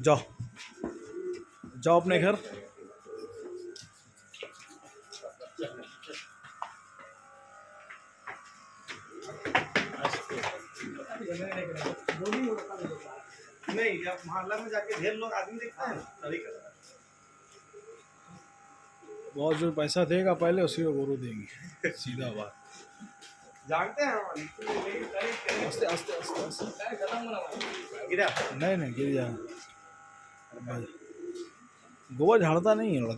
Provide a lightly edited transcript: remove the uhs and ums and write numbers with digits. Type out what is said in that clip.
जाओ जाओ अपने घर। नहीं, जब मोहल्ला में जाके ढेर लोग आदमी देखते हैं तभी करता है। बहुत जो पैसा देगा पहले उसी को गोरू देंगे, सीधा बात। जानते हैं आस्ते आस्ते आस्ते आस्ते। गिरा नहीं नहीं गिर जाए। गोबर झाड़ता नहीं है लड़का।